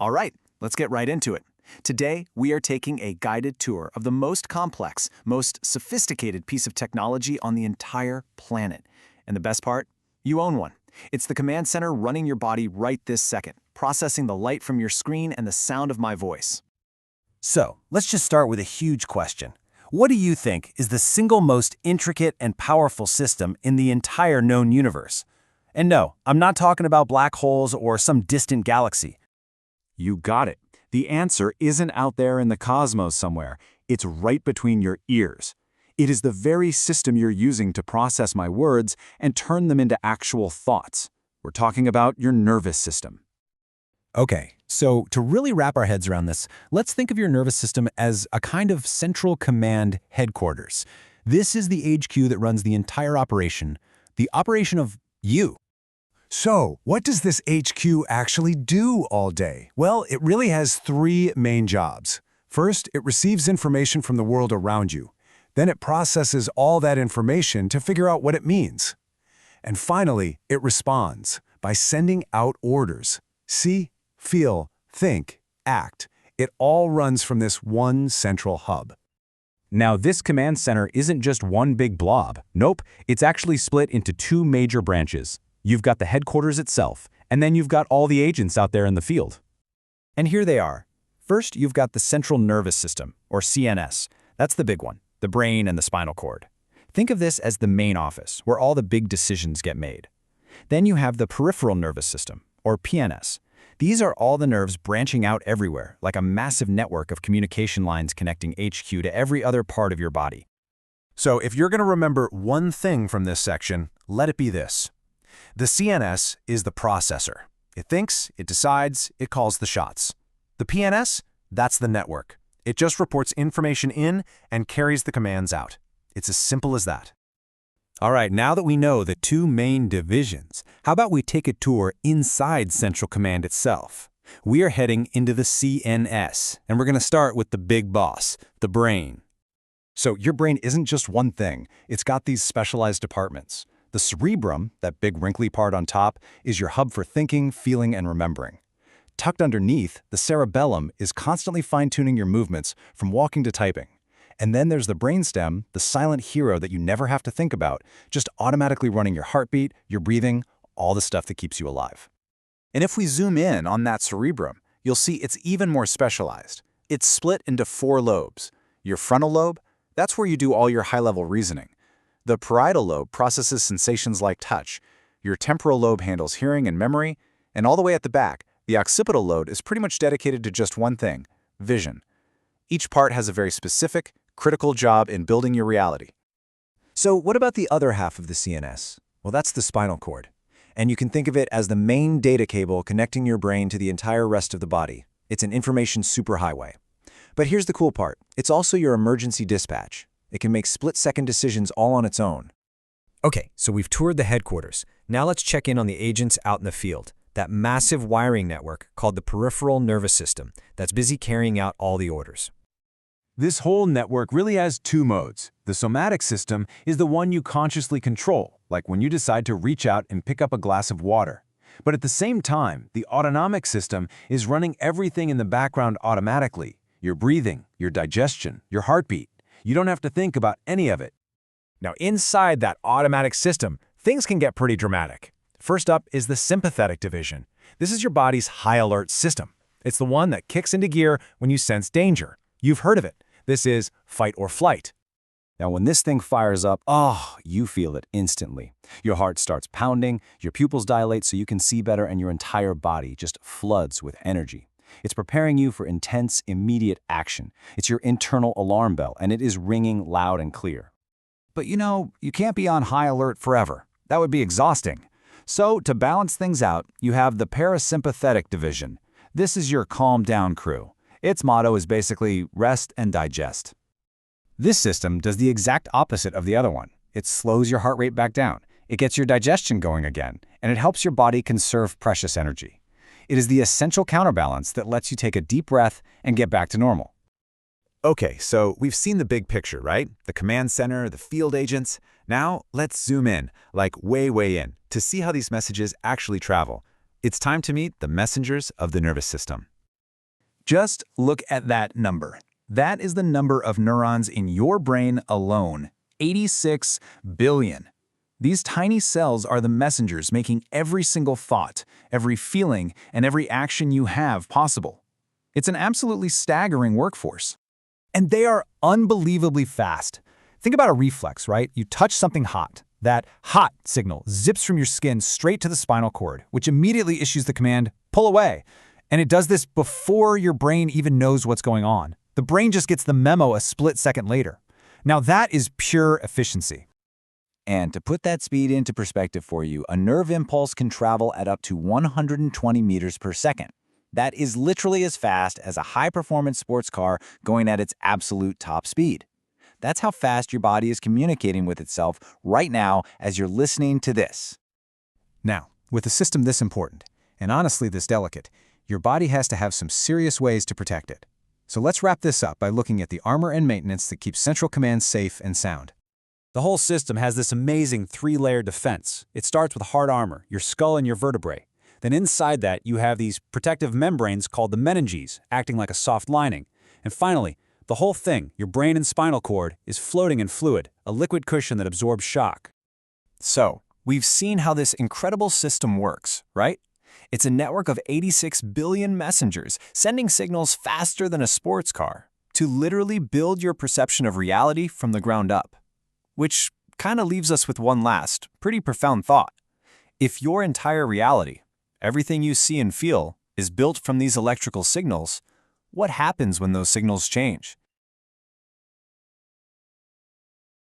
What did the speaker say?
All right, let's get right into it. Today, we are taking a guided tour of the most complex, most sophisticated piece of technology on the entire planet. And the best part? You own one. It's the command center running your body right this second, processing the light from your screen and the sound of my voice. So, let's just start with a huge question. What do you think is the single most intricate and powerful system in the entire known universe? And no, I'm not talking about black holes or some distant galaxy. You got it. The answer isn't out there in the cosmos somewhere. It's right between your ears. It is the very system you're using to process my words and turn them into actual thoughts. We're talking about your nervous system. Okay, so to really wrap our heads around this, let's think of your nervous system as a kind of central command headquarters. This is the HQ that runs the entire operation, the operation of you. So, what does this HQ actually do all day? Well, it really has three main jobs. First, it receives information from the world around you. Then it processes all that information to figure out what it means. And finally, it responds by sending out orders. See, feel, think, act. It all runs from this one central hub. Now, this command center isn't just one big blob. Nope, it's actually split into two major branches. You've got the headquarters itself, and then you've got all the agents out there in the field. And here they are. First, you've got the central nervous system, or CNS. That's the big one, the brain and the spinal cord. Think of this as the main office, where all the big decisions get made. Then you have the peripheral nervous system, or PNS. These are all the nerves branching out everywhere, like a massive network of communication lines connecting HQ to every other part of your body. So, if you're going to remember one thing from this section, let it be this. The CNS is the processor. It thinks, it decides, it calls the shots. The PNS, that's the network. It just reports information in and carries the commands out. It's as simple as that. All right, now that we know the two main divisions, how about we take a tour inside Central Command itself? We are heading into the CNS, and we're going to start with the big boss, the brain. So your brain isn't just one thing. It's got these specialized departments. The cerebrum, that big wrinkly part on top, is your hub for thinking, feeling, and remembering. Tucked underneath, the cerebellum is constantly fine-tuning your movements from walking to typing. And then there's the brainstem, the silent hero that you never have to think about, just automatically running your heartbeat, your breathing, all the stuff that keeps you alive. And if we zoom in on that cerebrum, you'll see it's even more specialized. It's split into 4 lobes. Your frontal lobe, that's where you do all your high-level reasoning. The parietal lobe processes sensations like touch. Your temporal lobe handles hearing and memory. And all the way at the back, the occipital lobe is pretty much dedicated to just one thing, vision. Each part has a very specific, critical job in building your reality. So what about the other half of the CNS? Well, that's the spinal cord. And you can think of it as the main data cable connecting your brain to the entire rest of the body. It's an information superhighway. But here's the cool part. It's also your emergency dispatch. It can make split-second decisions all on its own. Okay, so we've toured the headquarters. Now let's check in on the agents out in the field. That massive wiring network called the peripheral nervous system that's busy carrying out all the orders. This whole network really has two modes. The somatic system is the one you consciously control, like when you decide to reach out and pick up a glass of water. But at the same time, the autonomic system is running everything in the background automatically. Your breathing, your digestion, your heartbeat. You don't have to think about any of it. Now, inside that automatic system, things can get pretty dramatic. First up is the sympathetic division. This is your body's high alert system. It's the one that kicks into gear when you sense danger. You've heard of it. This is fight or flight. Now, when this thing fires up, you feel it instantly. Your heart starts pounding, your pupils dilate so you can see better, and your entire body just floods with energy. It's preparing you for intense, immediate action. It's your internal alarm bell, and it is ringing loud and clear. But you can't be on high alert forever. That would be exhausting. So, to balance things out, you have the parasympathetic division. This is your calm down crew. Its motto is basically rest and digest. This system does the exact opposite of the other one. It slows your heart rate back down. It gets your digestion going again, and it helps your body conserve precious energy. It is the essential counterbalance that lets you take a deep breath and get back to normal. Okay, so we've seen the big picture, right? The command center, the field agents. Now, let's zoom in, like way in, to see how these messages actually travel. It's time to meet the messengers of the nervous system. Just look at that number. That is the number of neurons in your brain alone, 86 billion. These tiny cells are the messengers making every single thought, every feeling, and every action you have possible. It's an absolutely staggering workforce. And they are unbelievably fast. Think about a reflex, right? You touch something hot. That hot signal zips from your skin straight to the spinal cord, which immediately issues the command, pull away. And it does this before your brain even knows what's going on. The brain just gets the memo a split second later. Now that is pure efficiency. And to put that speed into perspective for you, a nerve impulse can travel at up to 120 meters per second. That is literally as fast as a high-performance sports car going at its absolute top speed. That's how fast your body is communicating with itself right now as you're listening to this. Now, with a system this important, and honestly this delicate, your body has to have some serious ways to protect it. So let's wrap this up by looking at the armor and maintenance that keeps Central Command safe and sound. The whole system has this amazing 3-layer defense. It starts with hard armor, your skull and your vertebrae. Then inside that, you have these protective membranes called the meninges, acting like a soft lining. And finally, the whole thing, your brain and spinal cord, is floating in fluid, a liquid cushion that absorbs shock. So, we've seen how this incredible system works, right? It's a network of 86 billion messengers sending signals faster than a sports car to literally build your perception of reality from the ground up. Which kind of leaves us with one last, pretty profound thought. If your entire reality, everything you see and feel, is built from these electrical signals, what happens when those signals change?